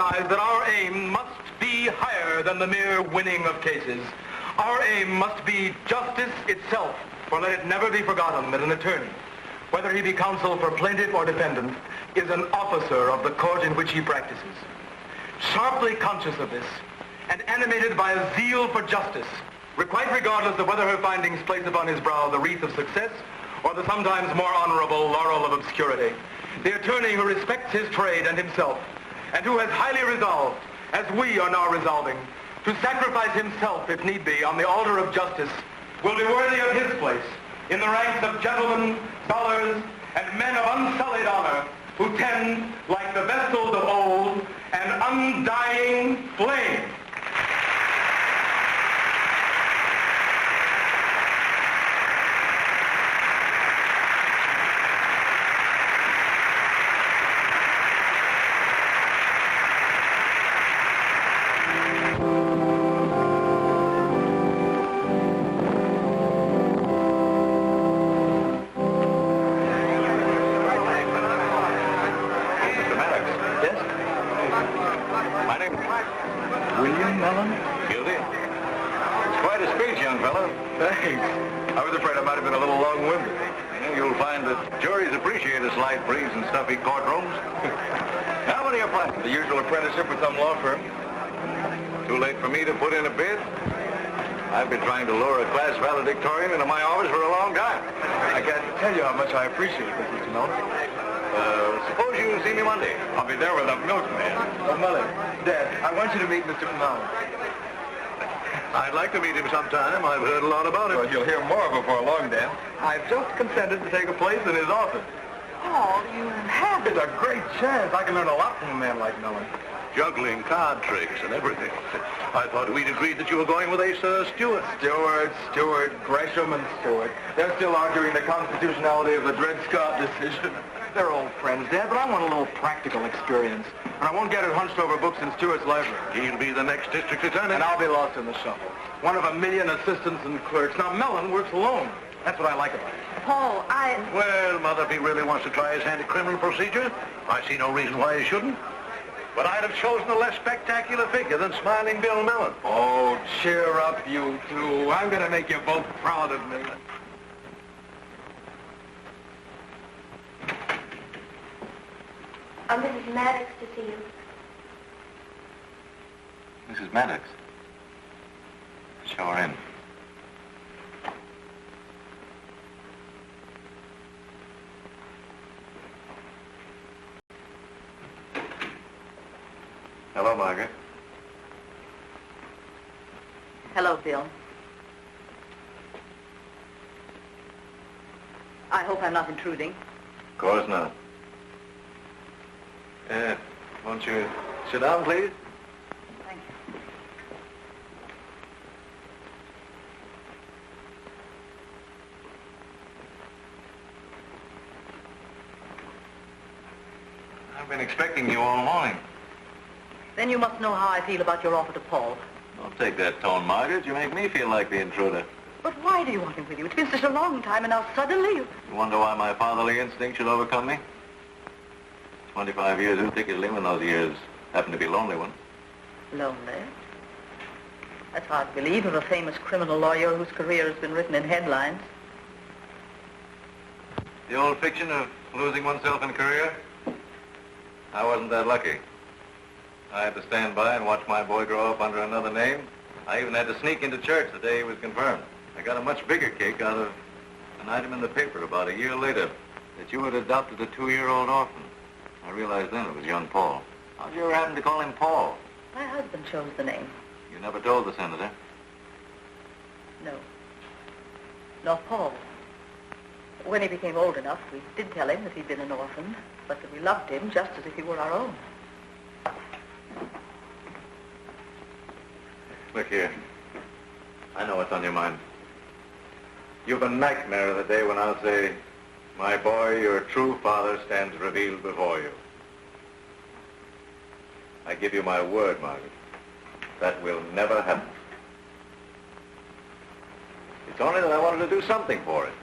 recognize that our aim must be higher than the mere winning of cases. Our aim must be justice itself, for let it never be forgotten that an attorney, whether he be counsel for plaintiff or defendant, is an officer of the court in which he practices. Sharply conscious of this, and animated by a zeal for justice, quite regardless of whether her findings place upon his brow the wreath of success or the sometimes more honorable laurel of obscurity, the attorney who respects his trade and himself, and who has highly resolved, as we are now resolving, to sacrifice himself, if need be, on the altar of justice, will be worthy of his place in the ranks of gentlemen, scholars, and men of unsullied honor, who tend, like the vestals of old, an undying flame. I've been trying to lure a class valedictorian into my office for a long time. I can't tell you how much I appreciate this, Mr. Mellon. Suppose you see me Monday. I'll be there with a milkman. Mullen, Dad, I want you to meet Mr. Mellon. I'd like to meet him sometime. I've heard a lot about him. Well, you'll hear more before long, Dan. I've just consented to take a place in his office. Paul, you have. It's a great chance. I can learn a lot from a man like Mellon. Juggling card tricks and everything. I thought we'd agreed that you were going with Ace Stewart. Stewart, Gresham and Stewart. They're still arguing the constitutionality of the Dred Scott decision. They're old friends, Dad, but I want a little practical experience. And I won't get it hunched over books in Stewart's library. He'll be the next district attorney. And I'll be lost in the shuffle. One of a million assistants and clerks. Now, Mellon works alone. That's what I like about it. Paul, Well, Mother, if he really wants to try his hand at criminal procedure, I see no reason why he shouldn't. But I'd have chosen a less spectacular figure than Smiling Bill Mellon. Oh, cheer up, you two. I'm going to make you both proud of me. Mrs. Maddox to see you. Mrs. Maddox? Show her in. Hello, Margaret. Hello, Bill. I hope I'm not intruding. Of course not. Won't you sit down, please? Thank you. I've been expecting you all morning. Then you must know how I feel about your offer to Paul. Don't take that tone, Margaret. You make me feel like the intruder. But why do you want him with you? It's been such a long time, and now suddenly you... You wonder why my fatherly instinct should overcome me? 25 years in Piccadilly when those years happen to be lonely ones. Lonely? That's hard to believe of a famous criminal lawyer whose career has been written in headlines. The old fiction of losing oneself in a career? I wasn't that lucky. I had to stand by and watch my boy grow up under another name. I even had to sneak into church the day he was confirmed. I got a much bigger kick out of an item in the paper about a year later that you had adopted a 2-year-old orphan. I realized then it was young Paul. How'd you ever happen to call him Paul? My husband chose the name. You never told the senator? No. Nor Paul. When he became old enough, we did tell him that he'd been an orphan, but that we loved him just as if he were our own. Look here. I know what's on your mind. You've a nightmare of the day when I'll say, my boy, your true father stands revealed before you. I give you my word, Margaret. That will never happen. It's only that I wanted to do something for it.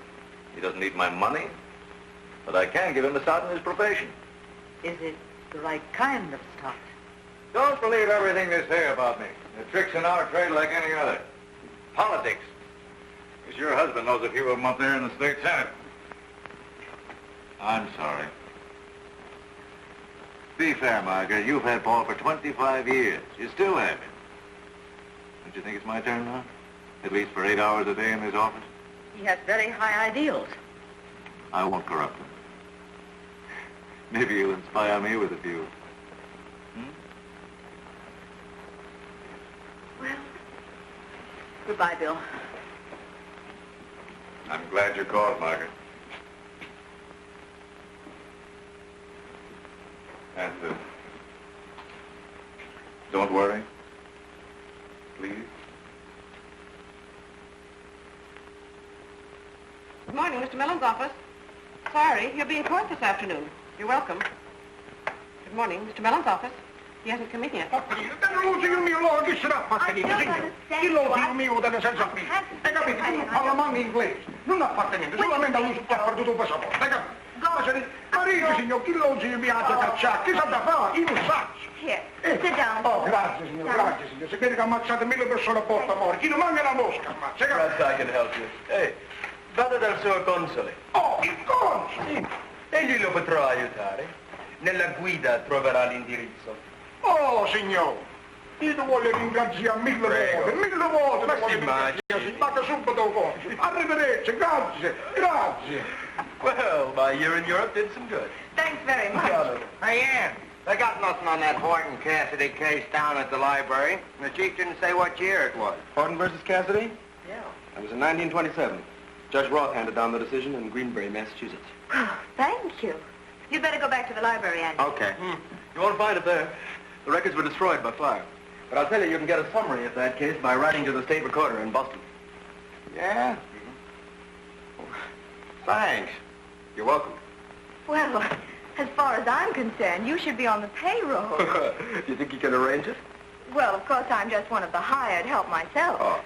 He doesn't need my money, but I can give him a start in his profession. Is it the right kind of start? Don't believe everything they say about me. The trick's in our trade like any other. Politics. Because your husband knows a few of them up there in the state senate. I'm sorry. Be fair, Margaret. You've had Paul for 25 years. You still have him. Don't you think it's my turn now? At least for 8 hours a day in this office? He has very high ideals. I won't corrupt them. Maybe you'll inspire me with a few. Well, goodbye, Bill. I'm glad you called, Margaret. And don't worry. Please. Good morning, Mr. Mellon's office. Sorry, he'll be in court this afternoon. You're welcome. Good morning, Mr. Mellon's office. He hasn't come in yet. Dell'usiglio mio lo che sarà appartenente, signor. Chi lo figlio mio delle senza qui? Hai capito? Tu parla manco inglese. Non appartenente, solamente all'uso che ha perduto il passaporto. Hai capito? Marito, signor, chi lo zio mi ha da cacciare? Chi sa da fare? Io lo so. Here, sit down. Oh, grazie, signor. Se vede che ammazzate 1000 persone a porta morte, chi non manca la mosca, ammazza. Perhaps I can help you. Ehi, vado dal suo console. Oh, il console! Sì, egli lo potrà aiutare. Nella guida troverà l'indirizzo. Oh, signor, io ti voglio ringraziare 1000 volte, 1000 volte. Ma si immagini. Si spacca subito il console. Arrivederci, grazie. Well, my year in Europe did some good. Thanks very much. Hey, Ann, they got nothing on that Horton Cassidy case down at the library. The chief didn't say what year it was. Horton versus Cassidy? Yeah. That was in 1927. Judge Roth handed down the decision in Greenbury, Massachusetts. Oh, thank you. You'd better go back to the library, Andy. Okay. You won't find it there. The records were destroyed by fire. But I'll tell you can get a summary of that case by writing to the state recorder in Boston. Yeah? Thanks. You're welcome. Well, as far as I'm concerned, you should be on the payroll. You think you can arrange it? Well, of course, I'm just one of the hired help myself. Oh.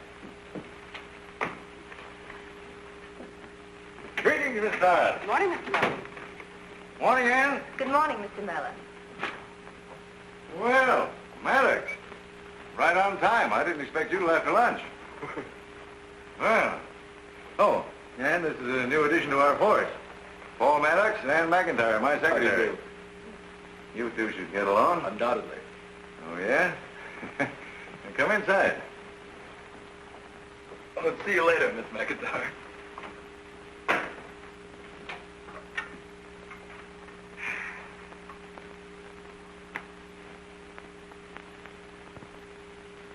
Greetings, Miss Dyer. Good morning, Mr. Mellon. Morning, Ann. Good morning, Mr. Mellon. Well, Maddox. Right on time. I didn't expect you till after lunch. Well. Oh, and this is a new addition to our force. Paul Maddox and Ann McIntyre, my secretary. do? You two should get along. Undoubtedly. Oh, yeah? Come inside. Well, let's see you later, Miss McIntyre.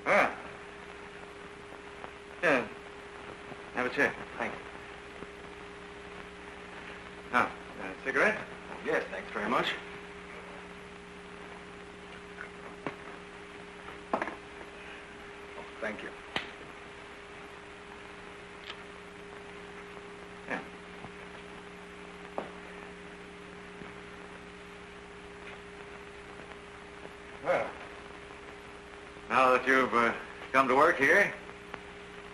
Ah. Yeah. Have a chair. Thanks. Now, cigarette? Yes, thanks very much. Oh, thank you. Yeah. Well, now that you've come to work here,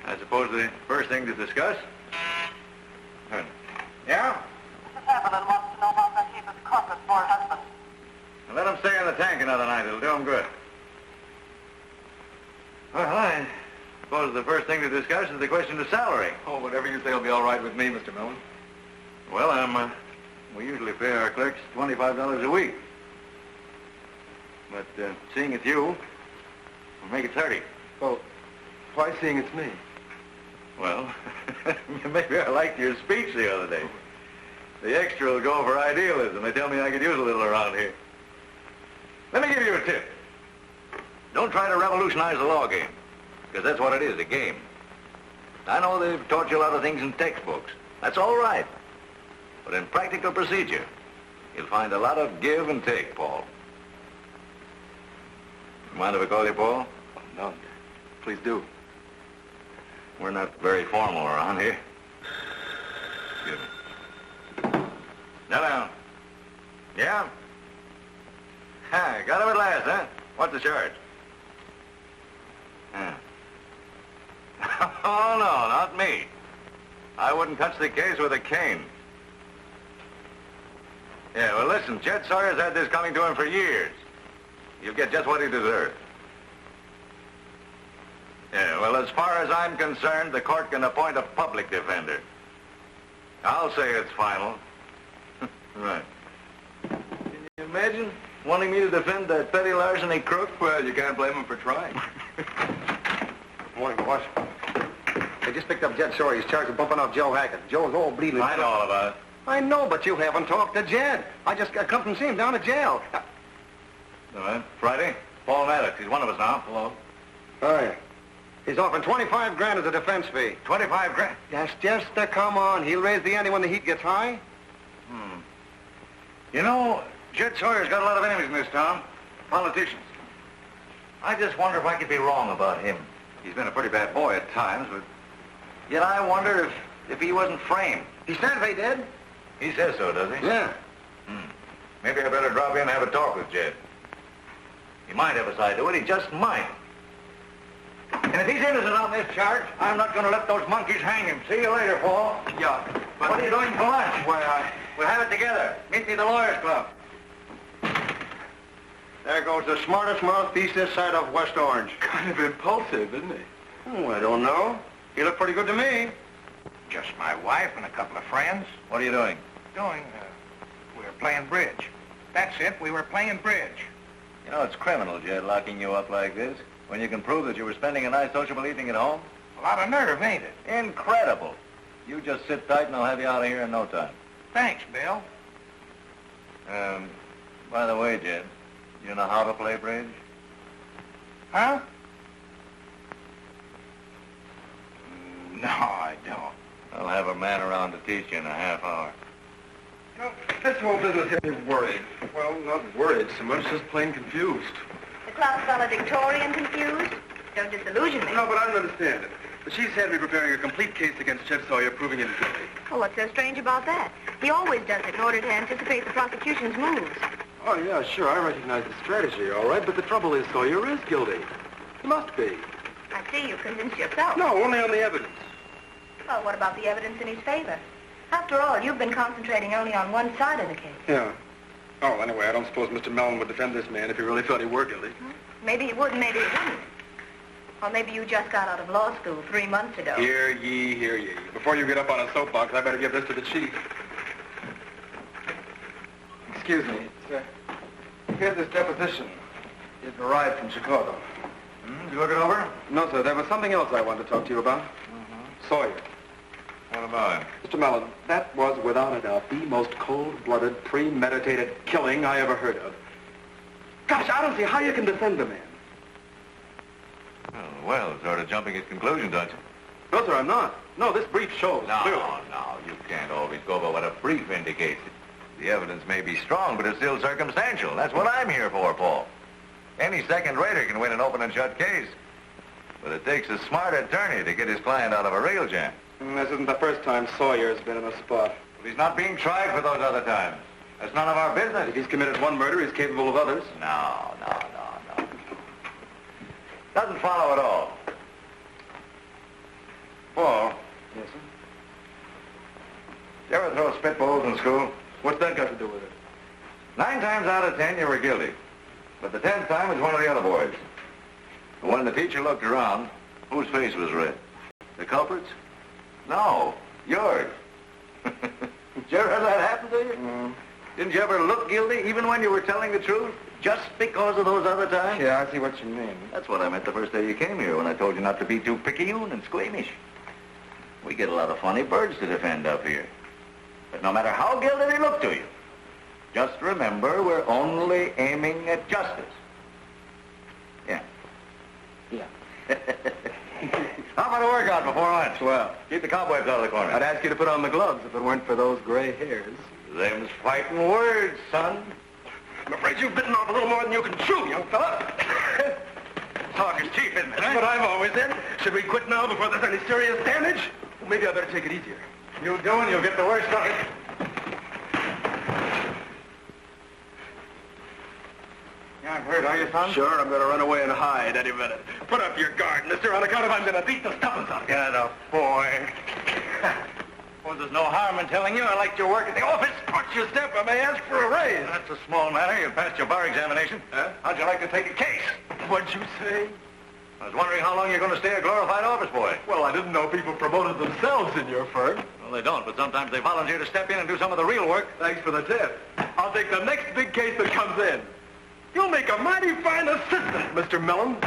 I suppose the first thing to discuss. Yeah? Mrs. Evelyn wants to know about that heap of carpet for her husband. Now let him stay in the tank another night. It'll do him good. Well, I suppose the first thing to discuss is the question of salary. Oh, whatever you say will be all right with me, Mr. Mellon. Well, we usually pay our clerks $25 a week. But seeing it's you, we'll make it 30. Well, why seeing it's me? Well, maybe I liked your speech the other day. The extra will go for idealism. They tell me I could use a little around here. Let me give you a tip. Don't try to revolutionize the law game, because that's what it is, a game. I know they've taught you a lot of things in textbooks. That's all right. But in practical procedure, you'll find a lot of give and take, Paul. You mind if I call you Paul? No, please do. We're not very formal around here. Excuse me. Now down. Yeah? Ha, got him at last, huh? What's the charge? Huh. Oh, no, not me. I wouldn't touch the case with a cane. Yeah, well, listen, Chet Sawyer's had this coming to him for years. He'll get just what he deserves. Yeah, well, as far as I'm concerned, the court can appoint a public defender. I'll say it's final. Right. Can you imagine wanting me to defend that petty larceny crook? Well, you can't blame him for trying. Morning, boss. They just picked up Jed Sawyer. He's charged with bumping off Joe Hackett. Joe's all bleeding. I know all about it. I know, but you haven't talked to Jed. I just come from seeing him down at jail. All right. Friday, Paul Maddox. He's one of us now. Hello. Oh, yeah. He's offering 25 grand as a defense fee. 25 grand? That's just to come on. He'll raise the ante when the heat gets high. You know, Jed Sawyer's got a lot of enemies in this town. Politicians. I just wonder if I could be wrong about him. He's been a pretty bad boy at times, but yet I wonder if he wasn't framed. He said they did. He says so, does he? Yeah. Maybe I better drop in and have a talk with Jed. He might have a side to it. He just might. And if he's innocent on this charge, I'm not going to let those monkeys hang him. See you later, Paul. Yeah, but... What are you doing for lunch? Why, We'll have it together. Meet me at the Lawyers Club. There goes the smartest mouthpiece this side of West Orange. kind of impulsive, isn't he? Oh, I don't know. He looked pretty good to me. Just my wife and a couple of friends. What are you doing? We were playing bridge. That's it, we were playing bridge. You know, it's criminal, Jed, locking you up like this, when you can prove that you were spending a nice sociable evening at home. A lot of nerve, ain't it? Incredible. You just sit tight and I'll have you out of here in no time. Thanks, Bill. By the way, Jed, you know how to play bridge? Huh? No, I don't. I'll have a man around to teach you in a half hour. You know, this whole business has me worried. Well, not worried so much, just plain confused. The club's valedictorian confused? Don't disillusion me. No, but I don't understand it. She's had me preparing a complete case against Jed Sawyer, proving him guilty. Well, what's so strange about that? He always does it in order to anticipate the prosecution's moves. Oh, yeah, sure, I recognize the strategy, all right, but the trouble is Sawyer is guilty. He must be. I see you convinced yourself. No, only on the evidence. Well, what about the evidence in his favor? After all, you've been concentrating only on one side of the case. Yeah. Oh, anyway, I don't suppose Mr. Mellon would defend this man if he really thought he were guilty. Maybe he would, maybe he wouldn't. Or maybe you just got out of law school 3 months ago. Hear ye, hear ye. Before you get up on a soapbox, I better give this to the chief. Excuse me. Here's this deposition. It arrived from Chicago. Did you look it over? No, sir. There was something else I wanted to talk to you about. Sawyer. What about him? Mr. Mellon, that was without a doubt the most cold-blooded, premeditated killing I ever heard of. Gosh, I don't see how you can defend the man. Oh, well, sort of jumping at conclusions, aren't you? No, sir, I'm not. No, this brief shows. No, clearly. no, you can't always go by what a brief indicates. The evidence may be strong, but it's still circumstantial. That's what I'm here for, Paul. Any second-rater can win an open and shut case. But it takes a smart attorney to get his client out of a real jam. This isn't the first time Sawyer's been in a spot. But he's not being tried for those other times. That's none of our business. If he's committed one murder, he's capable of others. No. Doesn't follow at all. Paul. Yes, sir? You ever throw spitballs in school? What's that got to do with it? 9 times out of 10, you were guilty. But the 10th time was one of the other boys. And when the teacher looked around, whose face was red? The culprit's? No, yours. Did you ever have that happen to you? Didn't you ever look guilty, even when you were telling the truth, just because of those other times? Yeah, I see what you mean. That's what I meant the first day you came here, when I told you not to be too picayune and squeamish. We get a lot of funny birds to defend up here. But no matter how guilty they look to you, just remember we're only aiming at justice. Yeah. How about a workout before lunch? Well, Keep the cobwebs out of the corner. I'd ask you to put on the gloves if it weren't for those gray hairs. Them's fighting words, son. I'm afraid you've bitten off a little more than you can chew, young fella. Talk is cheap, isn't it? That's what I've always said. Should we quit now before there's any serious damage? Well, maybe I better take it easier. You do and you'll get the worst of it. You aren't hurt, are you, son? Sure, I'm going to run away and hide any minute. Put up your guard, mister, on account of I'm going to beat the stuffings out of you. Get a boy. Well, there's no harm in telling you I liked your work at the office. Watch your step. I may ask for a raise. That's a small matter. You passed your bar examination. How'd you like to take a case? What'd you say? I was wondering how long you're going to stay a glorified office boy. Well, I didn't know people promoted themselves in your firm. Well, they don't, but sometimes they volunteer to step in and do some of the real work. Thanks for the tip. I'll take the next big case that comes in. You'll make a mighty fine assistant, Mr. Mellon.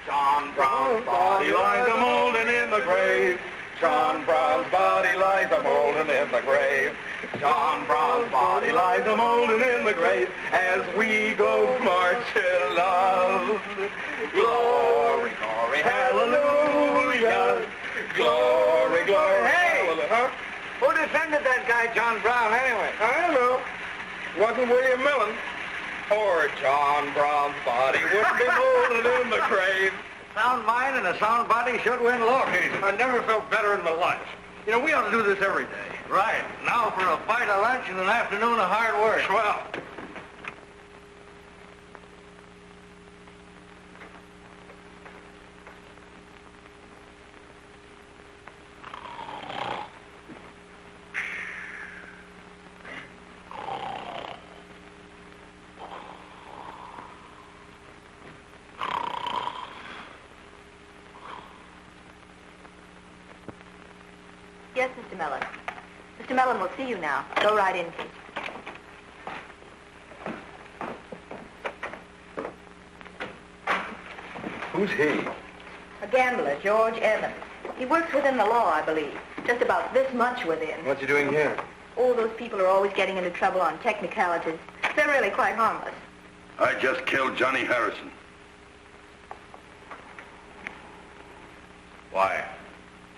John Brown's body lies a molding in the grave. John Brown's body lies a molding in the grave. John Brown's body lies a molding in the grave as we go marching love. Glory, glory, hallelujah. Glory, glory, hallelujah. Who defended that guy, John Brown, anyway? I don't know. Wasn't William Mellon. Or John Brown's body wouldn't be molded in the grave. Sound mind and a sound body should win law cases. I never felt better in my life. You know, we ought to do this every day. Right. Now for a bite of lunch and an afternoon of hard work. Swell. Yes, Mr. Mellon. Mr. Mellon will see you now. Go right in, please. Who's he? A gambler, George Evans. He works within the law, I believe. Just about this much within. What's he doing here? All those people are always getting into trouble on technicalities. They're really quite harmless. I just killed Johnny Harrison. Why?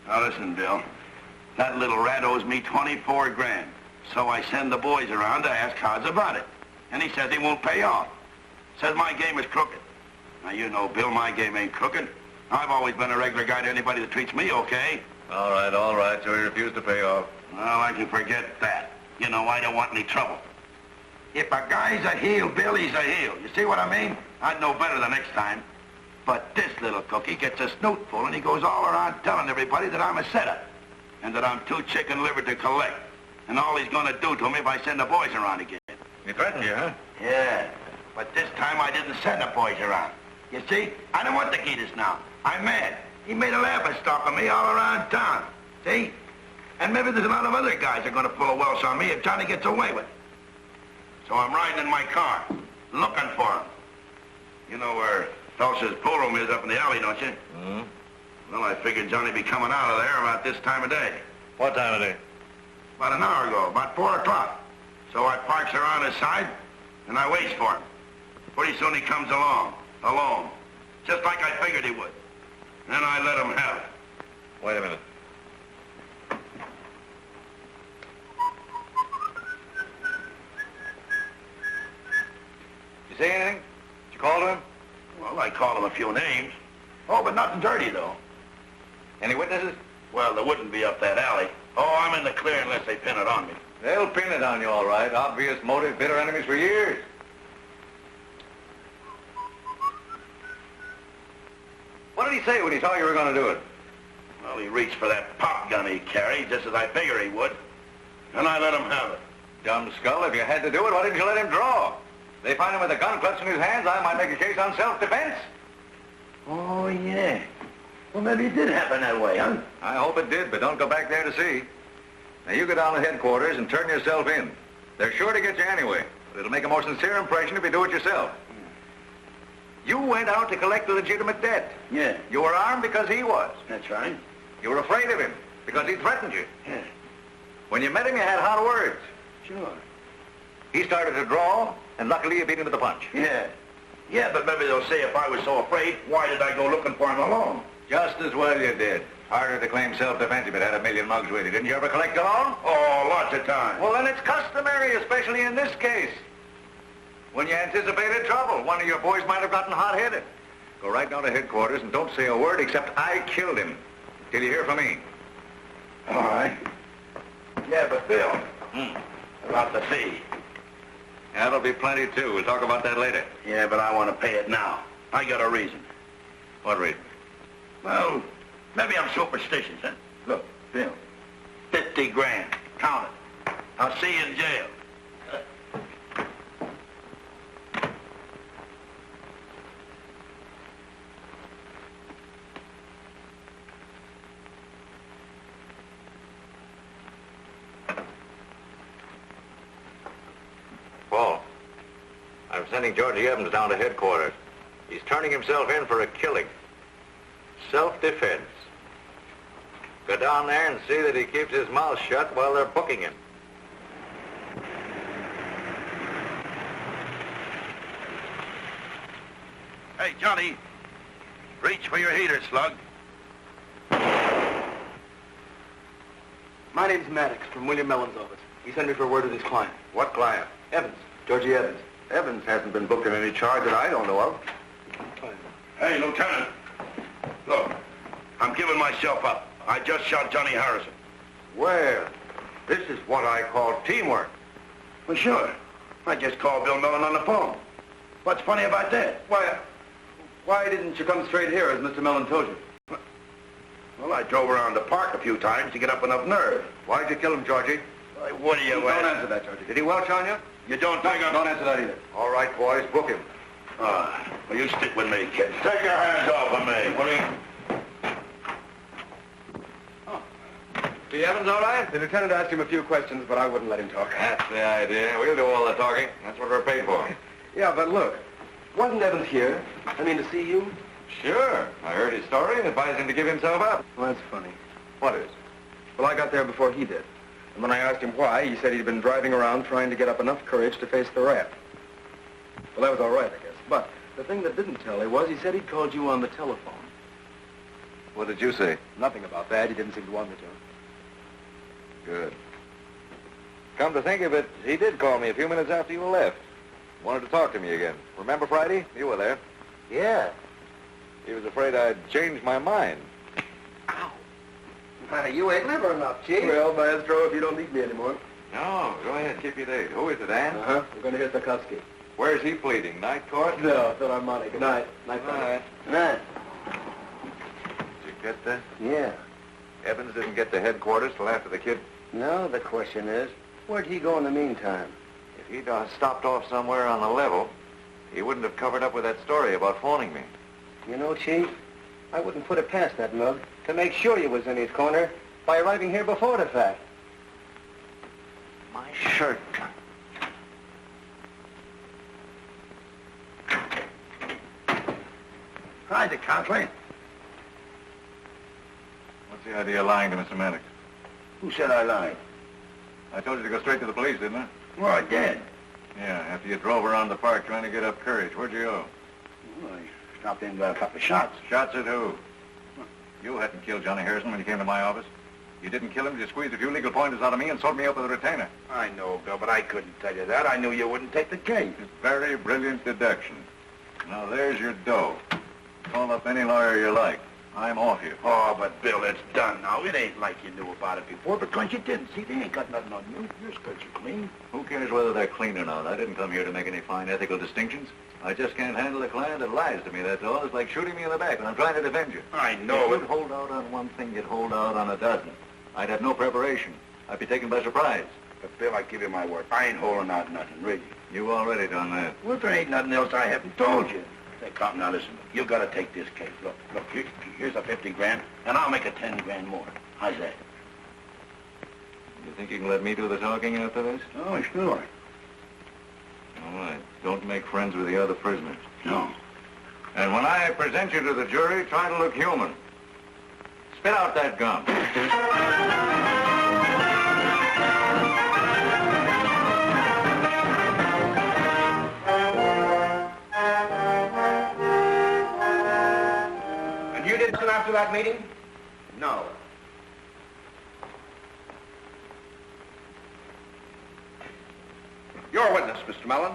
Now listen, Bill. That little rat owes me 24 grand. So I send the boys around to ask Hodge about it. And he says he won't pay off. Says my game is crooked. Now you know, Bill, my game ain't crooked. I've always been a regular guy to anybody that treats me okay. All right. So he refused to pay off. Well, I can forget that. You know, I don't want any trouble. If a guy's a heel, Bill, he's a heel. You see what I mean? I'd know better the next time. But this little cookie gets a snootful and he goes all around telling everybody that I'm a setup. And that I'm too chicken-livered to collect. And all he's gonna do to me if I send the boys around again. He threatened you, huh? Yeah. But this time I didn't send the boys around. You see? I don't want to get this now. I'm mad. He made a laughing-stock of me all around town. See? And maybe there's a lot of other guys that are gonna pull a Welsh on me if Johnny gets away with it. So I'm riding in my car, looking for him. You know where Felsh's pool room is up in the alley, don't you? Mm-hmm. Well, I figured Johnny'd be coming out of there about this time of day. What time of day? About an hour ago, about 4 o'clock. So I parks around his side, and I waits for him. Pretty soon he comes along, alone. Just like I figured he would. Then I let him have it. Wait a minute. You say anything? Did you call to him? Well, I called him a few names. Oh, but nothing dirty, though. Any witnesses? Well, there wouldn't be up that alley. Oh, I'm in the clear unless they pin it on me. They'll pin it on you, all right. Obvious motive, bitter enemies for years. What did he say when he saw you were going to do it? Well, he reached for that pop gun he carried, just as I figured he would. And I let him have it. Dumb skull, if you had to do it, why didn't you let him draw? If they find him with a gun clutched in his hands, I might make a case on self-defense. Oh, yeah. Well, maybe it did happen that way, huh? I hope it did, but don't go back there to see. Now, you go down to headquarters and turn yourself in. They're sure to get you anyway, but it'll make a more sincere impression if you do it yourself. You went out to collect a legitimate debt. Yeah. You were armed because he was. That's right. You were afraid of him because he threatened you. Yeah. When you met him, you had hot words. Sure. He started to draw, and luckily you beat him to the punch. Yeah. Yeah, but maybe they'll say if I was so afraid, why did I go looking for him alone? Just as well you did. Harder to claim self-defense if it had a million mugs with you. Didn't you ever collect alone? Oh, lots of times. Well, then it's customary, especially in this case. When you anticipated trouble, one of your boys might have gotten hot-headed. Go right down to headquarters and don't say a word except I killed him. Till you hear from me. All right. Yeah, but Bill, about the fee. That'll be plenty, too. We'll talk about that later. Yeah, but I want to pay it now. I got a reason. What reason? Well, maybe I'm superstitious, huh? Look, Bill, 50 grand. Count it. I'll see you in jail. Paul, I'm sending Georgie Evans down to headquarters. He's turning himself in for a killing. Self-defense. Go down there and see that he keeps his mouth shut while they're booking him. Hey, Johnny, reach for your heater, Slug. My name's Maddox from William Mellon's office. He sent me for a word with his client. What client? Evans. Georgie Evans. Evans hasn't been booked on any charge that I don't know of. Hey, Lieutenant. Look, I'm giving myself up. I just shot Johnny Harrison. Well, this is what I call teamwork. Well, sure. I just called Bill Mellon on the phone. What's funny about that? Why didn't you come straight here, as Mr. Mellon told you? Well, I drove around the park a few times to get up enough nerve. Why'd you kill him, Georgie? What do you Don't answer that, Georgie. Did he welch on you? You don't think I'm... Don't answer that either. All right, boys, book him. Well, you stick with me, kid. Take your hands off of me. What do you... See Evans all right? The lieutenant asked him a few questions, but I wouldn't let him talk. That's the idea. We'll do all the talking. That's what we're paid for. Yeah, but look, wasn't Evans here? I mean, to see you? Sure. I heard his story and advised him to give himself up. Well, that's funny. What is? Well, I got there before he did. And when I asked him why, he said he'd been driving around trying to get up enough courage to face the rap. Well, that was all right, I guess. But the thing that didn't tell he was he said he'd called you on the telephone. What did you say? Nothing about that. He didn't seem to want me to. Good. Come to think of it, he did call me a few minutes after you left. Wanted to talk to me again. Remember Friday? You were there. Yeah. He was afraid I'd changed my mind. Ow. You ain't never enough, Chief. Well, Maestro, if you don't need me anymore. No, go ahead, keep your date. Who is it, Ann? Uh-huh. We're going to hear Stokowski. Where's he pleading? Night court? No, Philharmonic. Good night. Night, All right. Good night. Did you get that? Yeah. Evans didn't get to headquarters till after the kid... Now the question is, where'd he go in the meantime? If he'd stopped off somewhere on the level, he wouldn't have covered up with that story about phoning me. You know, Chief, I wouldn't put it past that mug to make sure you was in his corner by arriving here before the fact. My shirt. Try the Counsel. What's the idea of lying to Mr. Maddox? Who said I lied? I told you to go straight to the police, didn't I? Well, I did. Yeah, after you drove around the park trying to get up courage. Where'd you go? Well, I stopped in and got a couple of shots. Shots at who? You hadn't killed Johnny Harrison when you came to my office. You didn't kill him, you squeezed a few legal pointers out of me and sold me up with a retainer. I know, Bill, but I couldn't tell you that. I knew you wouldn't take the case. It's very brilliant deduction. Now, there's your dough. Call up any lawyer you like. I'm off you. Oh, but Bill, it's done now. It ain't like you knew about it before, because you didn't. See, they ain't got nothing on you. Your skirts are clean. Who cares whether they're clean or not? I didn't come here to make any fine ethical distinctions. I just can't handle a client that lies to me, that's all. It's like shooting me in the back when I'm trying to defend you. I know If you'd hold out on one thing, you'd hold out on a dozen. I'd have no preparation. I'd be taken by surprise. But, Bill, I give you my word. I ain't holding out nothing, really. You've already done that. Well, if there ain't nothing else I haven't told you. Say, come now, listen. You got to take this case. Look, here's the 50 grand, and I'll make it 10 grand more. How's that? You think you can let me do the talking after this? Oh, sure. All right. Don't make friends with the other prisoners. No. And when I present you to the jury, try to look human. Spit out that gum. And you didn't listen after that meeting? No. You're a witness, Mr. Mellon.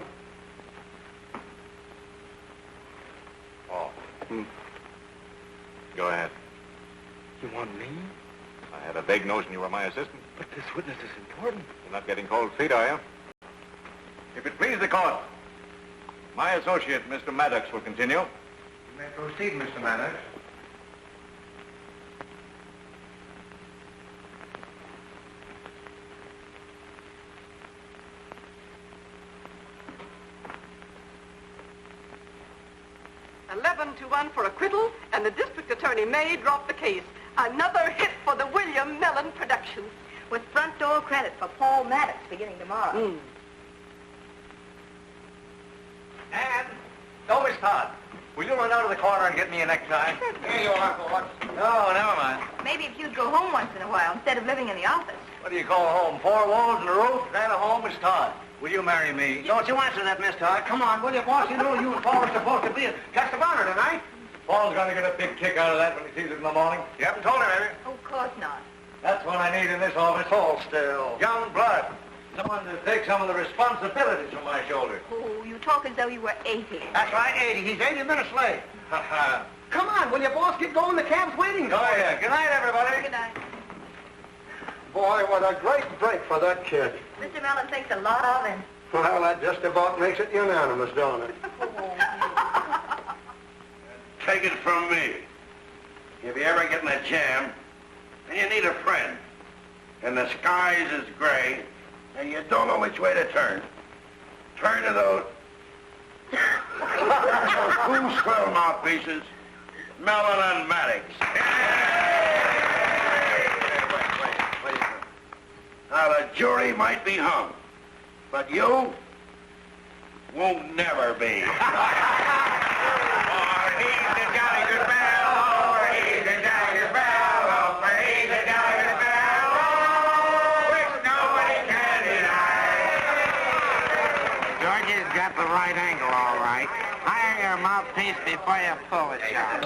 Oh. Go ahead. You want me? I had a vague notion you were my assistant. But this witness is important. You're not getting cold feet, are you? If it please the court, my associate, Mr. Maddox, will continue. You may proceed, Mr. Maddox. 11-1 for acquittal, and the district attorney may drop the case. Another hit for the William Mellon production. With front door credit for Paul Maddox beginning tomorrow. And, don't Miss Todd. Will you run out of the corner and get me a necktie? Here you are, Uncle Watson. No, never mind. Maybe if you'd go home once in a while instead of living in the office. What do you call home? 4 walls and a roof? That a home, Miss Todd. Will you marry me? Don't you answer that, Miss Todd. Come on, will you, boss? You know you and Paul are supposed to be a guest of honor tonight. Paul's going to get a big kick out of that when he sees it in the morning. You haven't told him, have you? Oh, of course not. That's what I need in this office. Paul still. Young blood. Someone to take some of the responsibilities from my shoulders. Oh, you talk as though you were 80. That's right, 80. He's 80 minutes late. Come on, will you, boss? Get going. The cab's waiting. Oh, yeah. Good night, everybody. Good night. Boy, what a great break for that kid. Mr. Mellon thinks a lot of him. Well, that just about makes it unanimous, don't it? Take it from me. If you ever get in a jam, and you need a friend, and the skies is gray, and you don't know which way to turn to those two swell mouthpieces, Mellon and Maddox. Wait. Now, the jury might be hung, but you won't never be. Got the right angle, all right. Hire your mouthpiece before you pull it, John.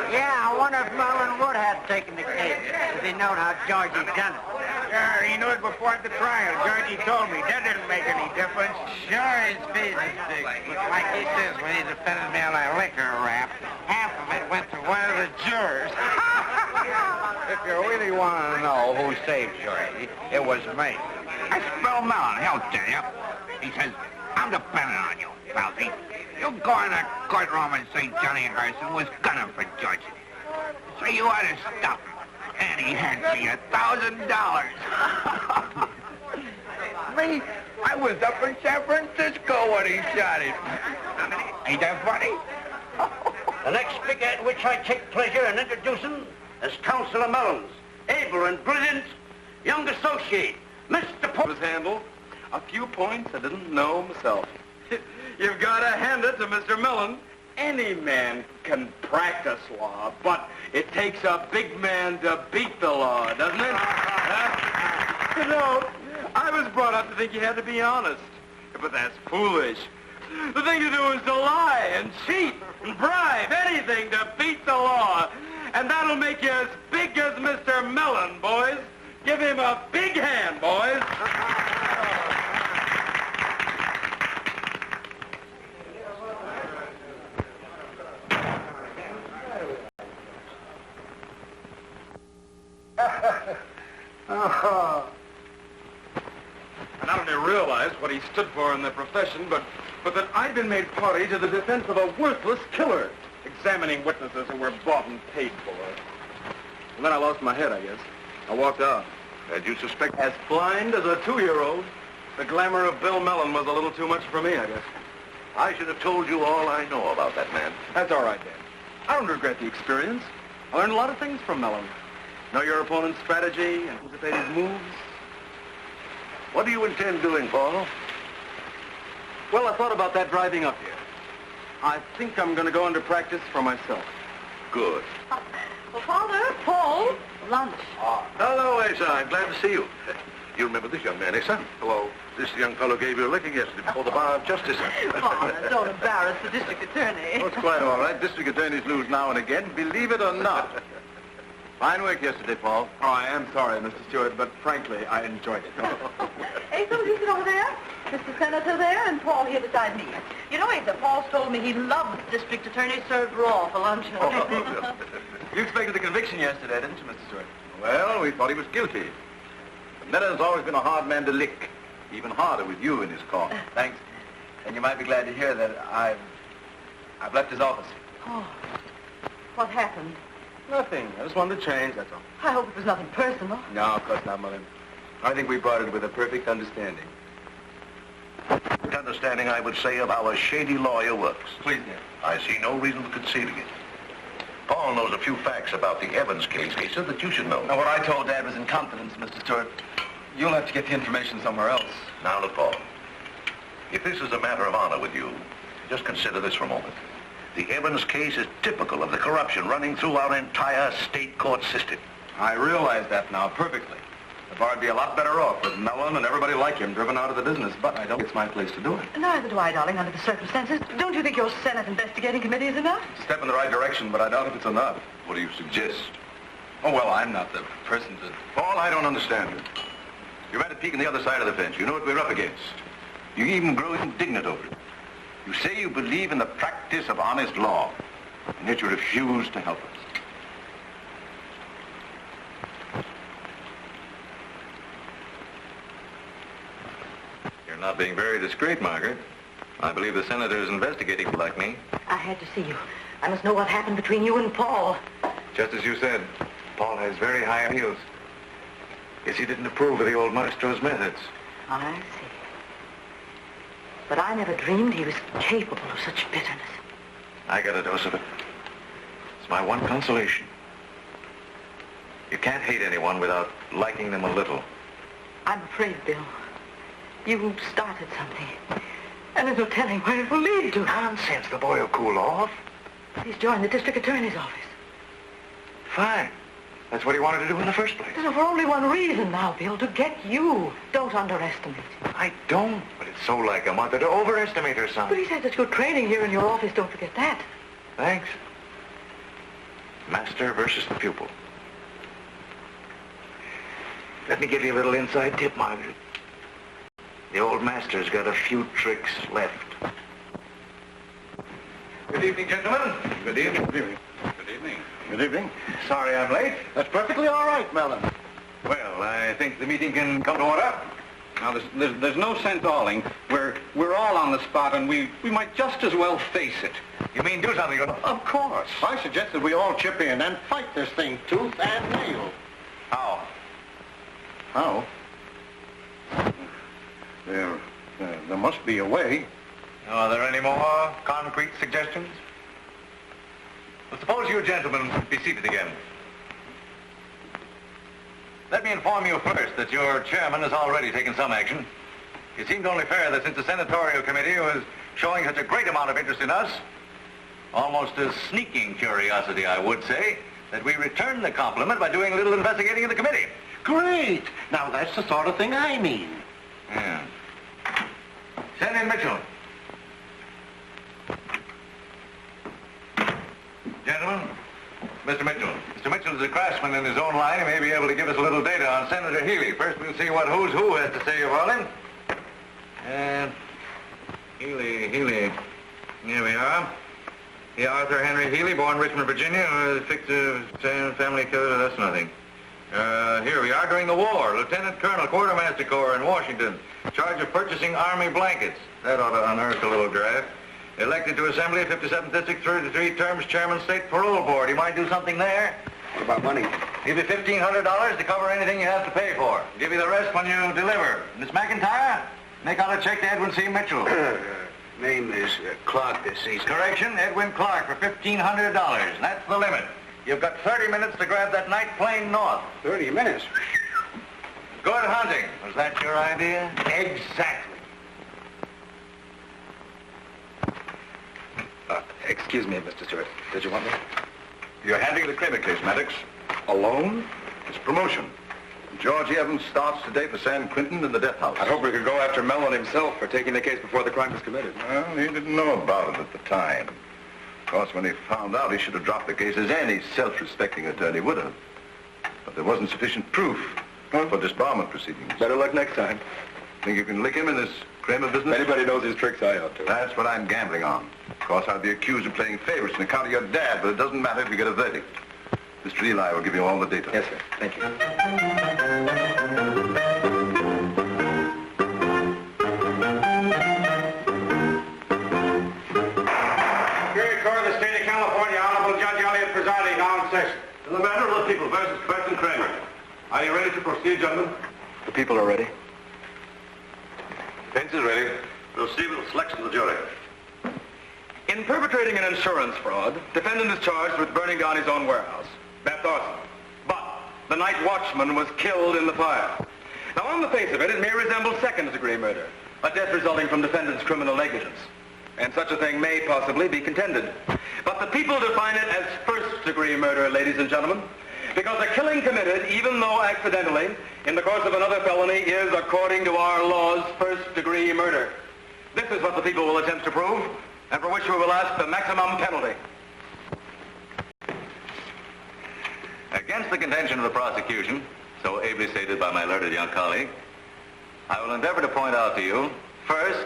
Yeah, I wonder if Mellon would have taken the case if he knowed how Georgie done it. Sure, he knew it before the trial. Georgie told me. That didn't make any difference. Sure, his fees is big. But like he says when he defended me on that liquor rap, half of it went to one of the jurors. If you really want to know who saved Georgie, it was me. That's Bill Mellon, he'll tell you. He says, I'm depending on you, Palsy. You go in that courtroom and say Johnny Harrison was gunning for Georgie. So you ought to stop him. And he hands me $1,000. Me? I was up in San Francisco when he shot him. Ain't that funny? The next figure at which I take pleasure in introducing is Counsel Mellon's able and brilliant young associate, Mr. Paul. Was handled. A few points I didn't know myself. You've got to hand it to Mr. Mellon. Any man can practice law, but it takes a big man to beat the law, doesn't it? You know, I was brought up to think you had to be honest. But that's foolish. The thing to do is to lie and cheat and bribe, anything to beat the law. And that'll make you as big as Mr. Mellon, boys. Give him a big hand, boys. And I only realized what he stood for in the profession, but that I'd been made party to the defense of a worthless killer, examining witnesses who were bought and paid for. And then I lost my head, I guess. I walked out. And you suspect... As blind as a 2-year-old, the glamour of Bill Mellon was a little too much for me, I guess. I should have told you all I know about that man. That's all right, Dan. I don't regret the experience. I learned a lot of things from Mellon. Know your opponent's strategy, anticipate his moves. What do you intend doing, Paul? Well, I thought about that driving up here. I think I'm going to go into practice for myself. Good. Well, Father, Paul, lunch. Hello, Asa. I'm glad to see you. You remember this young man, Asa? Hello. This young fellow gave you a licking yesterday before the bar of justice. Father, don't embarrass the district attorney. Oh, it's quite all right. District attorneys lose now and again, believe it or not. Fine work yesterday, Paul. Oh, I am sorry, Mr. Stewart, but frankly, I enjoyed it. Asa, will you sit over there? Mr. Senator there, and Paul here beside me. You know, Asa, Paul's told me he loved district attorney served raw for lunch. You expected a conviction yesterday, didn't you, Mr. Stewart? Well, we thought he was guilty. Mellon's always been a hard man to lick. Even harder with you in his court. Thanks. And you might be glad to hear that I've left his office. Oh, what happened? Nothing. I just wanted to change, that's all. I hope it was nothing personal. No, of course not, Mother. I think we brought it with a perfect understanding. understanding, I would say, of how a shady lawyer works. Please, Nick. I see no reason for concealing it. Paul knows a few facts about the Evans case, that you should know. Now, what I told Dad was in confidence, Mr. Stewart. You'll have to get the information somewhere else. Now, look, Paul. If this is a matter of honor with you, just consider this for a moment. The Evans case is typical of the corruption running through our entire state court system. I realize that now perfectly. The bar'd be a lot better off with Mellon and everybody like him driven out of the business, but I don't think it's my place to do it. Neither do I, darling, under the circumstances. Don't you think your Senate investigating committee is enough? Step in the right direction, but I doubt if it's enough. What do you suggest? Oh, well, I'm not the person to... Paul, I don't understand it. You're at a peak on the other side of the fence. You know what we're up against. You even grow indignant over it. You say you believe in the practice of honest law, and yet you refuse to help us. You're not being very discreet, Margaret. I believe the senator is investigating like me. I had to see you. I must know what happened between you and Paul. Just as you said, Paul has very high ideals. Guess he didn't approve of the old maestro's methods. I see. But I never dreamed he was capable of such bitterness. I got a dose of it. It's my one consolation. You can't hate anyone without liking them a little. I'm afraid, Bill. You started something. And there's no telling where it will lead to. Nonsense. The boy will cool off. He's joined the district attorney's office. Fine. That's what he wanted to do in the first place. There's for only one reason now, Bill, to get you. Don't underestimate him. I don't, but it's so like a mother to overestimate her son. But he's had such good training here in your office, don't forget that. Thanks. Master versus the pupil. Let me give you a little inside tip, Margaret. The old master's got a few tricks left. Good evening, gentlemen. Good evening. Good evening. Good evening. Good evening. Sorry I'm late. That's perfectly all right, Mellon. Well, I think the meeting can come to order. Now, there's no sense stalling. We're all on the spot, and we might just as well face it. You mean do something? Of course. I suggest that we all chip in and fight this thing tooth and nail. How? How? There must be a way. Are there any more concrete suggestions? Well, suppose you gentlemen be seated again. Let me inform you first that your chairman has already taken some action. It seemed only fair that since the senatorial committee was showing such a great amount of interest in us, almost a sneaking curiosity, I would say, that we return the compliment by doing a little investigating in the committee. Great! Now that's the sort of thing I mean. Yeah. Send in Mitchell. Gentlemen, Mr. Mitchell. Mr. Mitchell is a craftsman in his own line. He may be able to give us a little data on Senator Healy. First, we'll see what who's who has to say about him. And Healy. Here we are. The Arthur Henry Healy, born Richmond, Virginia. Fictive family killer, that's nothing. Here we are during the war. Lieutenant Colonel, Quartermaster Corps in Washington. Charge of purchasing Army blankets. That ought to unearth a little draft. Elected to Assembly, 57th District, 33 terms, Chairman, State Parole Board. You might do something there. What about money? Give you $1,500 to cover anything you have to pay for. Give you the rest when you deliver. Miss McIntyre, make out a check to Edwin C. Mitchell. Name is Clark this season. Correction, Edwin Clark for $1,500. That's the limit. You've got 30 minutes to grab that night plane north. 30 minutes? Good hunting. Was that your idea? Exactly. Excuse me, Mr. Stewart. Did you want me? You're handling the Kramer case, Maddox. Alone? It's promotion. George Evans starts today for San Quentin in the death house. I hope we could go after Mellon himself for taking the case before the crime was committed. Well, he didn't know about it at the time. Of course, when he found out, he should have dropped the case as any self-respecting attorney would have. But there wasn't sufficient proof for disbarment proceedings. Better luck next time. Think you can lick him in this Kramer business? If anybody knows his tricks, I ought to. That's what I'm gambling on. Of course, I'd be accused of playing favorites on account of your dad, but it doesn't matter if you get a verdict. Mr. Eli will give you all the data. Yes, sir. Thank you. Superior Court of the State of California, Honorable Judge Elliott presiding, now in session. In the matter of the people versus President Kramer. Are you ready to proceed, gentlemen? The people are ready. Defense is ready. Proceed with the selection of the jury. In perpetrating an insurance fraud, defendant is charged with burning down his own warehouse. That's arson. But the night watchman was killed in the fire. Now, on the face of it, it may resemble second-degree murder, a death resulting from defendant's criminal negligence. And such a thing may possibly be contended. But the people define it as first-degree murder, ladies and gentlemen, because a killing committed, even though accidentally, in the course of another felony is, according to our laws, first-degree murder. This is what the people will attempt to prove, and for which we will ask the maximum penalty. Against the contention of the prosecution, so ably stated by my learned young colleague, I will endeavor to point out to you, first,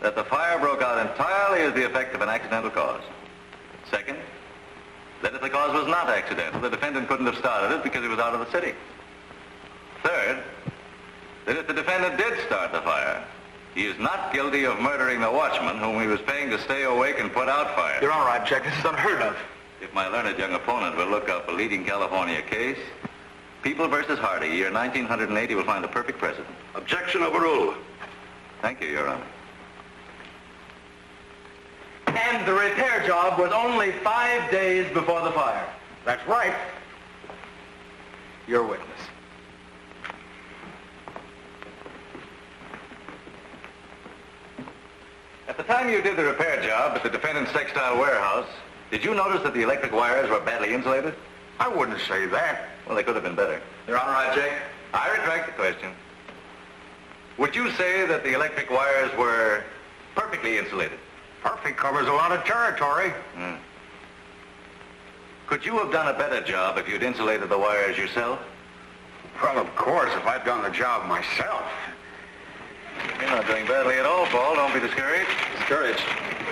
that the fire broke out entirely as the effect of an accidental cause. Second, that if the cause was not accidental, the defendant couldn't have started it because he was out of the city. Third, that if the defendant did start the fire, he is not guilty of murdering the watchman whom he was paying to stay awake and put out fire. You're all right, Jack. This is unheard of. If my learned young opponent will look up a leading California case, People versus Hardy, year 1980, will find a perfect precedent. Objection overruled. Thank you, Your Honor. And the repair job was only 5 days before the fire. That's right. Your witness. At the time you did the repair job at the defendant's textile warehouse, did you notice that the electric wires were badly insulated? I wouldn't say that. Well, they could have been better. Your Honor, I object. I retract the question. Would you say that the electric wires were perfectly insulated? Perfect covers a lot of territory. Could you have done a better job if you'd insulated the wires yourself? Well, of course, if I'd done the job myself. You're not doing badly at all, Paul. Don't be discouraged. Discouraged.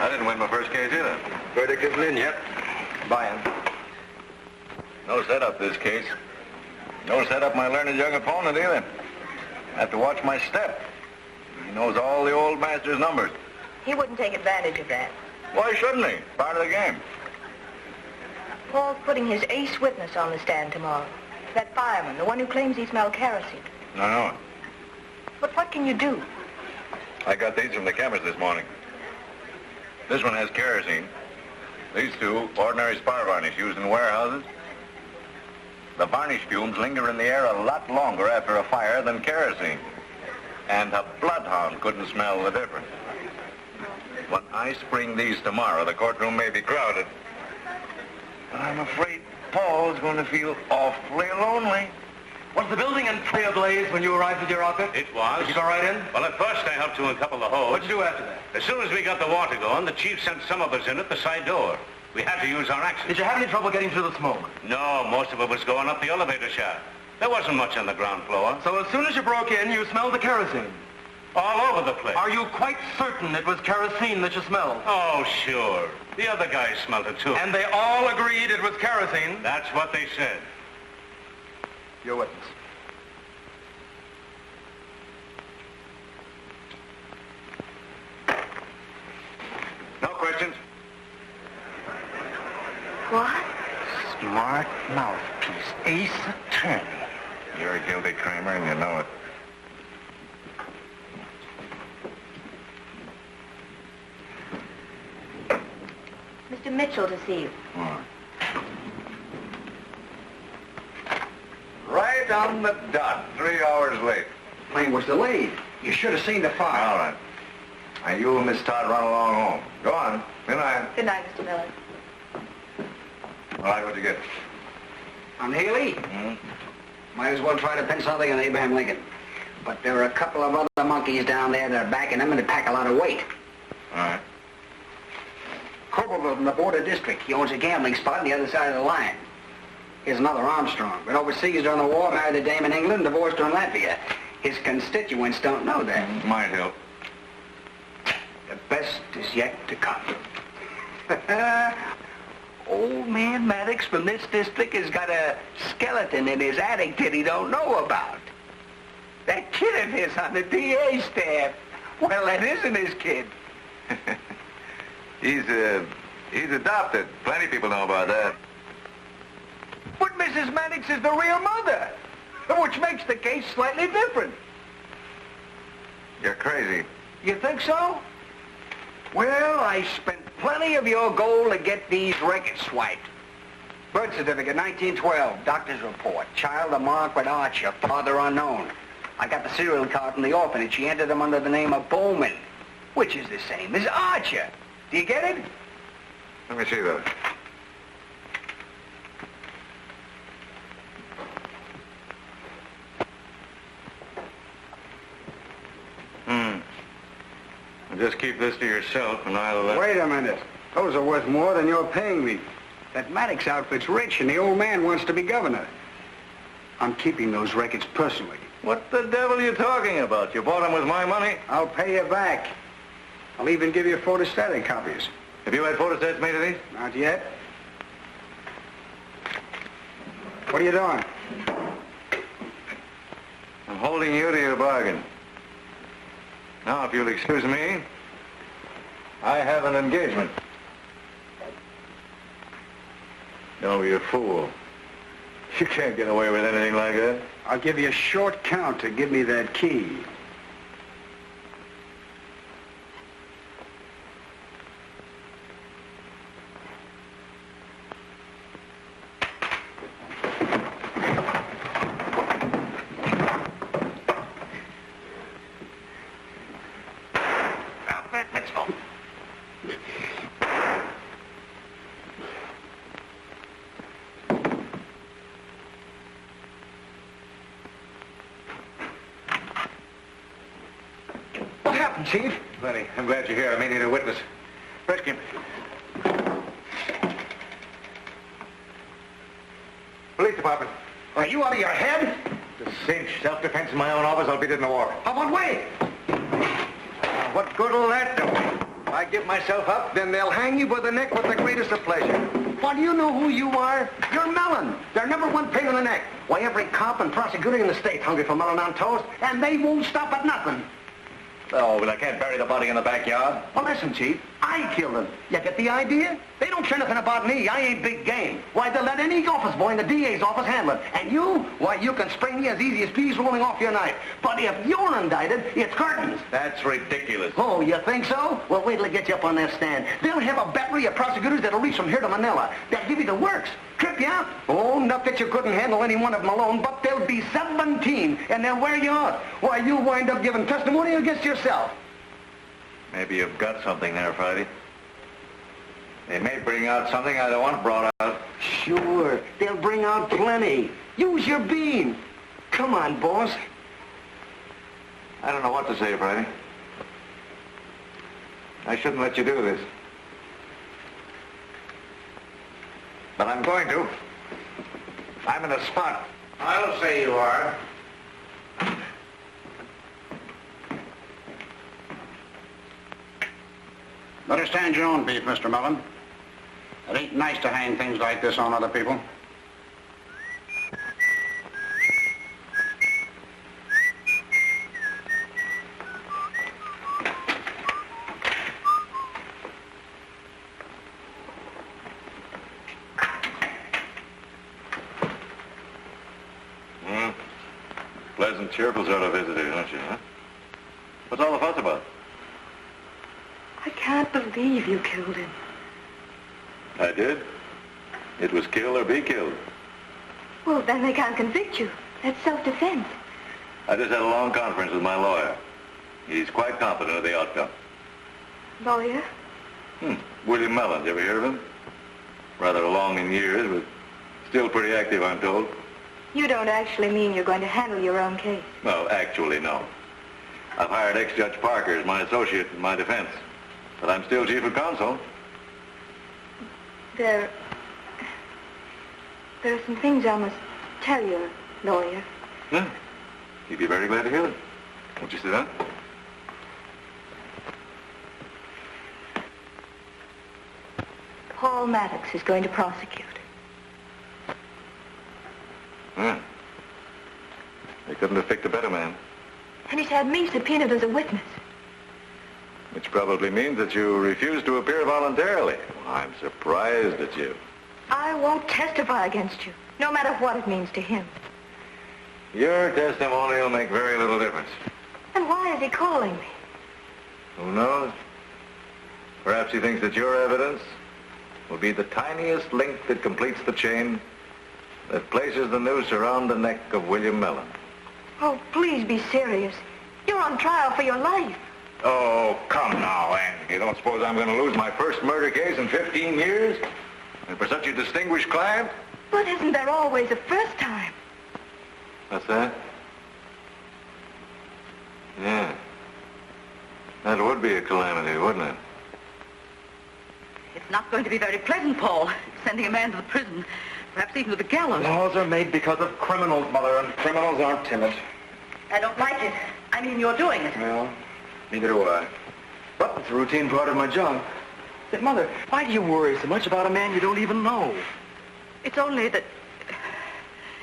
I didn't win my first case either. Verdict isn't in yet. Buy-in. No setup this case. No setup my learned young opponent either. I have to watch my step. He knows all the old master's numbers. He wouldn't take advantage of that. Why shouldn't he? Part of the game. Paul's putting his ace witness on the stand tomorrow. That fireman, the one who claims he smelled kerosene. I know. But what can you do? I got these from the chemist this morning. This one has kerosene. These two, ordinary spar varnish used in warehouses. The varnish fumes linger in the air a lot longer after a fire than kerosene. And a bloodhound couldn't smell the difference. When I spring these tomorrow, the courtroom may be crowded. But I'm afraid Paul's going to feel awfully lonely. Was the building entirely ablaze when you arrived at your outfit? It was. Did you go right in? Well, at first I helped to uncouple the hose. What'd you do after that? As soon as we got the water going, the chief sent some of us in at the side door. We had to use our axes. Did you have any trouble getting through the smoke? No, most of it was going up the elevator shaft. There wasn't much on the ground floor. So as soon as you broke in, you smelled the kerosene? All over the place. Are you quite certain it was kerosene that you smelled? Oh, sure. The other guys smelled it, too. And they all agreed it was kerosene? That's what they said. Your witness. No questions? What? Smart mouthpiece. Ace attorney. You're a guilty, Kramer, and you know it. Mr. Mitchell to see you. Right on the dot, 3 hours late. Plane was delayed. You should have seen the fire. All right. Now, you and Miss Todd run along home. Go on. Good night. Good night, Mr. Miller. All right, what'd you get? On Haley? Might as well try to pin something on Abraham Lincoln. But there are a couple of other monkeys down there that are backing him and they pack a lot of weight. All right. Corporal from the border district. He owns a gambling spot on the other side of the line. Here's another Armstrong. Been overseas during the war, married a dame in England, divorced her in Latvia. His constituents don't know that. Might help. The best is yet to come. Old man Maddox from this district has got a skeleton in his attic that he don't know about. That kid of his on the DA staff. Well, that isn't his kid. He's adopted. Plenty of people know about that. But Mrs. Maddox is the real mother, which makes the case slightly different. You're crazy. You think so? Well, I spent plenty of your gold to get these records swiped. Birth certificate, 1912. Doctor's report. Child of Margaret Archer. Father unknown. I got the serial card from the orphanage. She entered him under the name of Bowman, which is the same as Archer. Do you get it? Let me see that. Just keep this to yourself, and I'll let... Wait a minute. Those are worth more than you're paying me. That Maddox outfit's rich, and the old man wants to be governor. I'm keeping those records personally. What the devil are you talking about? You bought them with my money? I'll pay you back. I'll even give you photostatic copies. Have you had photostats made of these? Not yet. What are you doing? I'm holding you to your bargain. Now, if you'll excuse me, I have an engagement. Don't be a fool. You can't get away with anything like that. I'll give you a short count to give me that key. Let's go. What happened, Chief? Lenny, I'm glad you're here. I may need a witness. Frisk him. Police department. Are you out of your head? The cinch. Self-defense in my own office. I'll beat it in the war. How about way? What good will that do? If I give myself up, Then they'll hang you by the neck with the greatest of pleasure. Why, do you know who you are? You're Mellon. They're number one pain in the neck. Why, every cop and prosecutor in the state hungry for Mellon on toast, and they won't stop at nothing. Oh, but I can't bury the body in the backyard. Well, listen, Chief. I killed him. You get the idea? They don't care nothing about me. I ain't big game. Why, they'll let any office boy in the DA's office handle it. And you? Why, you can spring me as easy as peas rolling off your knife. But if you're indicted, it's curtains. That's ridiculous. Oh, you think so? Well, wait till they get you up on that stand. They'll have a battery of prosecutors that'll reach from here to Manila. They'll give you the works. Trip you out. Oh, not that you couldn't handle any one of them alone, but there'll be 17, and they'll wear you out. Why, you'll wind up giving testimony against yourself. Maybe you've got something there, Friday. They may bring out something I don't want brought out. Sure. They'll bring out plenty. Use your bean. Come on, boss. I don't know what to say, Friday. I shouldn't let you do this. But I'm going to. I'm in a spot. I'll say you are. Understand your own beef, Mr. Mellon. It ain't nice to hang things like this on other people. Pleasant, cheerful sort of visitor, aren't you, huh? What's all the fuss about? I can't believe you killed him. I did. It was kill or be killed. Well, then they can't convict you. That's self-defense. I just had a long conference with my lawyer. He's quite confident of the outcome. Lawyer? William Mellon, you ever hear of him? Rather long in years, but still pretty active, I'm told. You don't actually mean you're going to handle your own case? Well, actually, no. I've hired ex-Judge Parker as my associate in my defense. But I'm still chief of counsel. There are some things I must tell you, lawyer. Yeah. You'd be very glad to hear it. Won't you sit down? Paul Maddox is going to prosecute. Yeah. They couldn't have picked a better man. And he's had me subpoenaed as a witness. Which probably means that you refuse to appear voluntarily. Well, I'm surprised at you. I won't testify against you, no matter what it means to him. Your testimony will make very little difference. And why is he calling me? Who knows? Perhaps he thinks that your evidence will be the tiniest link that completes the chain that places the noose around the neck of William Mellon. Oh, please be serious. You're on trial for your life. Oh, come now, Anne. You don't suppose I'm going to lose my first murder case in 15 years? And for such a distinguished client? But isn't there always a first time? What's that? Yeah. That would be a calamity, wouldn't it? It's not going to be very pleasant, Paul, sending a man to the prison, perhaps even to the gallows. Laws are made because of criminals, Mother, and criminals aren't timid. I don't like it. I mean, you're doing it. Well, neither do I. But it's a routine part of my job. Yet, Mother, why do you worry so much about a man you don't even know? It's only that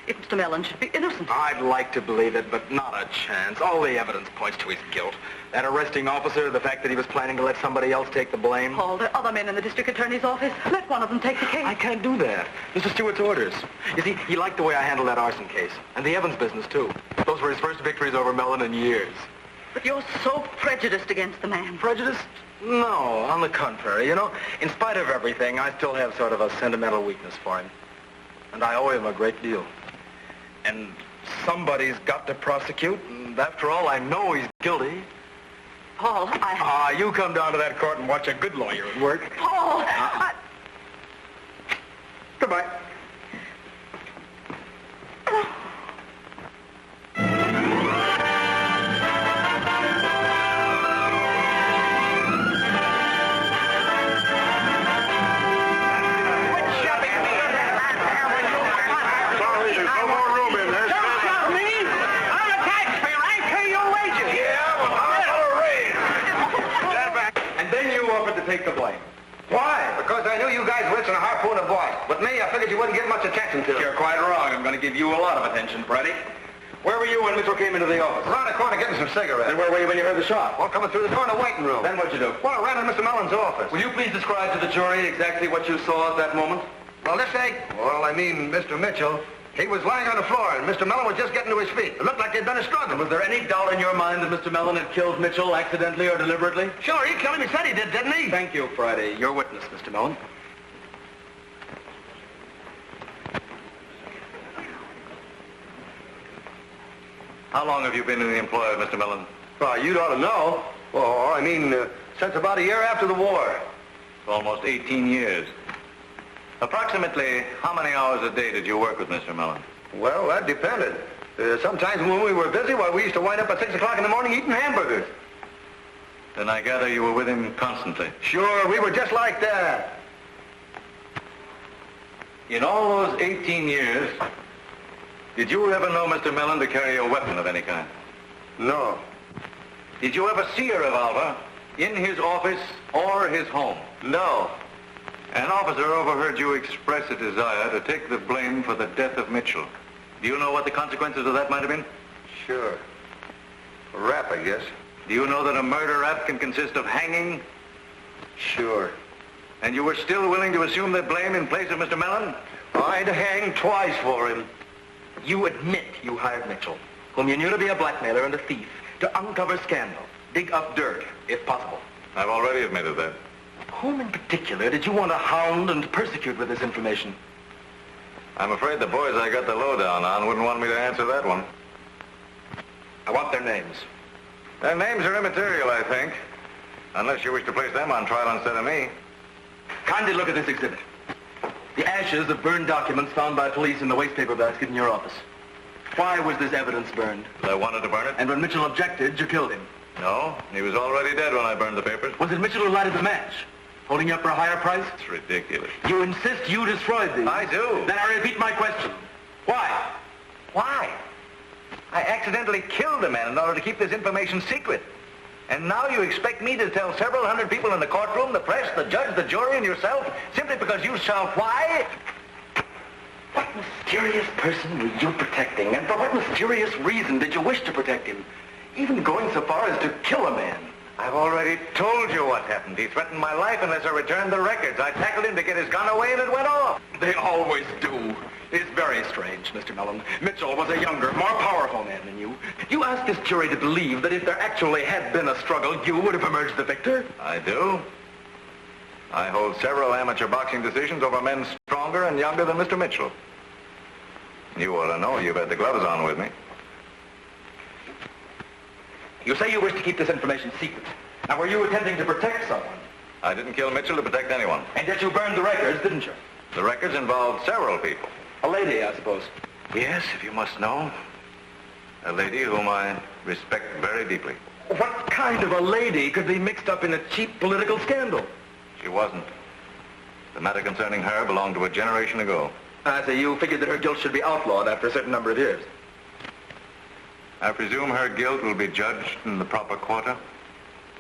if Mr. Mellon should be innocent. I'd like to believe it, but not a chance. All the evidence points to his guilt. That arresting officer, the fact that he was planning to let somebody else take the blame. Paul, there are other men in the district attorney's office. Let one of them take the case. I can't do that. Mr. Stewart's orders. You see, he liked the way I handled that arson case. And the Evans business, too. Those were his first victories over Mellon in years. But you're so prejudiced against the man. Prejudiced? No, on the contrary. You know, in spite of everything, I still have sort of a sentimental weakness for him. And I owe him a great deal. And somebody's got to prosecute, and after all, I know he's guilty. Paul, you come down to that court and watch a good lawyer at work. Paul, Goodbye. Take the blame. Why? Because I knew you guys were itching a harpoon of boys. With me, I figured you wouldn't get much attention to it. You're quite wrong. I'm going to give you a lot of attention, Freddie. Where were you when Mitchell came into the office? Around the corner getting some cigarettes. And where were you when you heard the shot? Well, coming through the door in the waiting room. Then what'd you do? Well, I ran in Mr. Mellon's office. Will you please describe to the jury exactly what you saw at that moment? Well, Mr. Mitchell, he was lying on the floor, and Mr. Mellon was just getting to his feet. It looked like there'd been a struggle. Was there any doubt in your mind that Mr. Mellon had killed Mitchell accidentally or deliberately? Sure, he killed him. He said he did, didn't he? Thank you, Friday. Your witness, Mr. Mellon. How long have you been in the employ of Mr. Mellon? Well, you ought to know. Well, since about a year after the war. Almost 18 years. Approximately how many hours a day did you work with Mr. Mellon? Well, that depended. Sometimes when we were busy, we used to wind up at 6 o'clock in the morning eating hamburgers. Then I gather you were with him constantly. Sure, we were just like that. In all those 18 years, did you ever know Mr. Mellon to carry a weapon of any kind? No. Did you ever see a revolver in his office or his home? No. An officer overheard you express a desire to take the blame for the death of Mitchell. Do you know what the consequences of that might have been? Sure. A rap, I guess. Do you know that a murder rap can consist of hanging? Sure. And you were still willing to assume that blame in place of Mr. Mellon? I'd hang twice for him. You admit you hired Mitchell, whom you knew to be a blackmailer and a thief, to uncover scandal, dig up dirt, if possible. I've already admitted that. Whom in particular did you want to hound and persecute with this information? I'm afraid the boys I got the lowdown on wouldn't want me to answer that one. I want their names. Their names are immaterial, I think. Unless you wish to place them on trial instead of me. Kindly look at this exhibit. The ashes of burned documents found by police in the wastepaper basket in your office. Why was this evidence burned? I wanted to burn it. And when Mitchell objected, you killed him? No, he was already dead when I burned the papers. Was it Mitchell who lighted the match? Holding you up for a higher price? It's ridiculous. You insist you destroyed these? I do. Then I repeat my question. Why? Why? I accidentally killed a man in order to keep this information secret. And now you expect me to tell several hundred people in the courtroom, the press, the judge, the jury, and yourself, simply because you shout, why? What mysterious person were you protecting? And for what mysterious reason did you wish to protect him? Even going so far as to kill a man? I've already told you what happened. He threatened my life unless I returned the records. I tackled him to get his gun away and it went off. They always do. It's very strange, Mr. Mellon. Mitchell was a younger, more powerful man than you. You ask this jury to believe that if there actually had been a struggle, you would have emerged the victor? I do. I hold several amateur boxing decisions over men stronger and younger than Mr. Mitchell. You ought to know. You've had the gloves on with me. You say you wish to keep this information secret. Now, were you attempting to protect someone? I didn't kill Mitchell to protect anyone. And yet you burned the records, didn't you? The records involved several people. A lady, I suppose. Yes, if you must know. A lady whom I respect very deeply. What kind of a lady could be mixed up in a cheap political scandal? She wasn't. The matter concerning her belonged to a generation ago. I see. You figured that her guilt should be outlawed after a certain number of years. I presume her guilt will be judged in the proper quarter.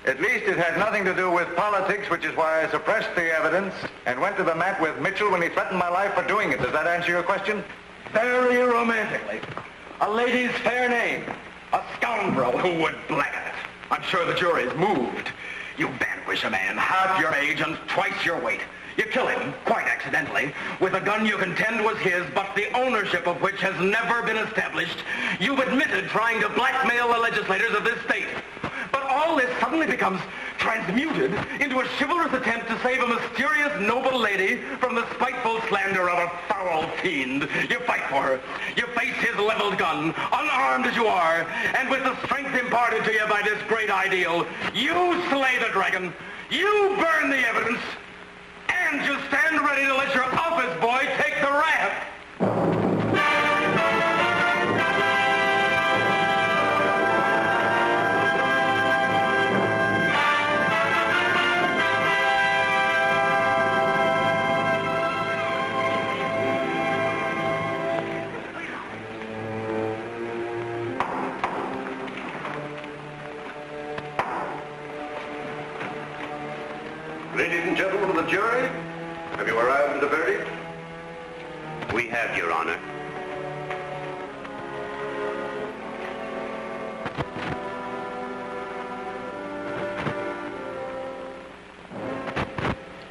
At least it had nothing to do with politics, which is why I suppressed the evidence and went to the mat with Mitchell when he threatened my life for doing it. Does that answer your question? Very romantically. A lady's fair name. A scoundrel who would blacken it. I'm sure the jury's moved. You vanquish a man half your age and twice your weight. You kill him, quite accidentally, with a gun you contend was his, but the ownership of which has never been established. You've admitted trying to blackmail the legislators of this state. But all this suddenly becomes transmuted into a chivalrous attempt to save a mysterious noble lady from the spiteful slander of a foul fiend. You fight for her. You face his leveled gun, unarmed as you are, and with the strength imparted to you by this great ideal, you slay the dragon, you burn the evidence, and you stand ready to let your office boy take the rap. Ladies and gentlemen of the jury, have you arrived at a verdict? We have, Your Honor.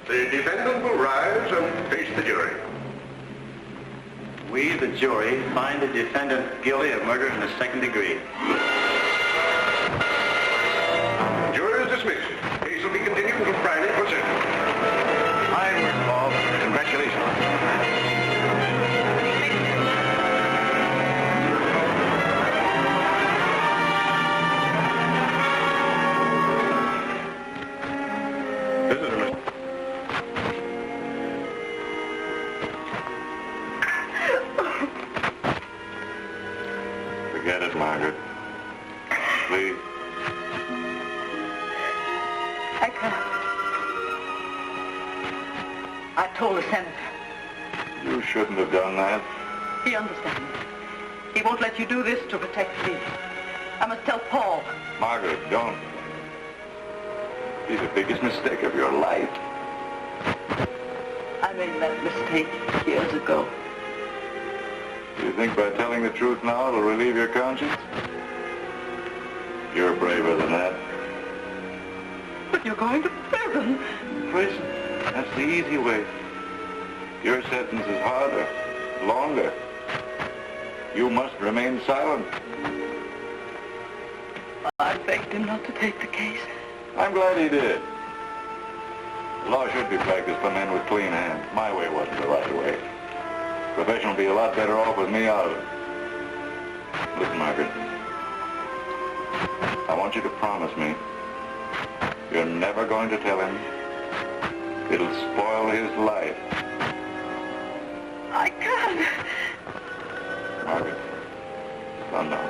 The defendant will rise and face the jury. We, the jury, find the defendant guilty of murder in the second degree. Jury is dismissed. Case will be continued until Friday for sentence. Fine work, Paul. Congratulations. Visitor, Mr. Forget it, Margaret. Please. I can't. I told the senator. You shouldn't have done that. He understands. He won't let you do this to protect me. I must tell Paul. Margaret, don't. Be the biggest mistake of your life. I made that mistake years ago. Do you think by telling the truth now it'll relieve your conscience? You're braver than that. But you're going to prison. Prison? That's the easy way. Your sentence is harder, longer. You must remain silent. I begged him not to take the case. I'm glad he did. The law should be practiced by men with clean hands. My way wasn't the right way. The profession will be a lot better off with me out of it. Listen, Margaret. I want you to promise me you're never going to tell him. It'll spoil his life. I can't. Margaret. Come now.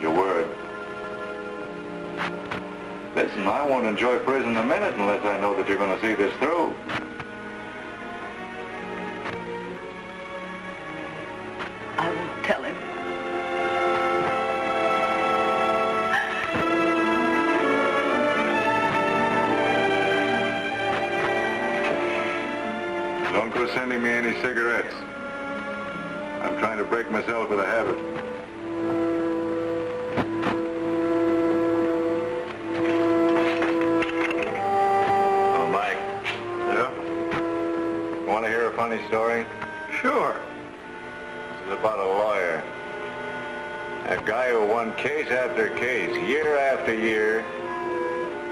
Your word. Listen, I won't enjoy prison a minute unless I know that you're going to see this through. I won't tell him. Don't go sending me any cigarettes. I'm trying to break myself of the habit. funny story? Sure. This is about a lawyer. A guy who won case after case, year after year,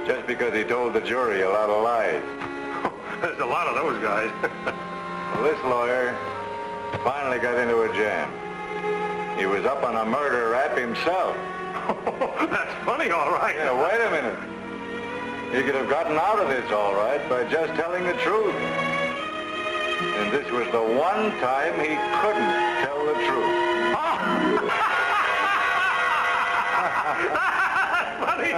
just because he told the jury a lot of lies. There's a lot of those guys. Well, this lawyer finally got into a jam. He was up on a murder rap himself. That's funny, all right. Yeah, wait a minute. He could have gotten out of this all right by just telling the truth. And this was the one time he couldn't tell the truth. Funny.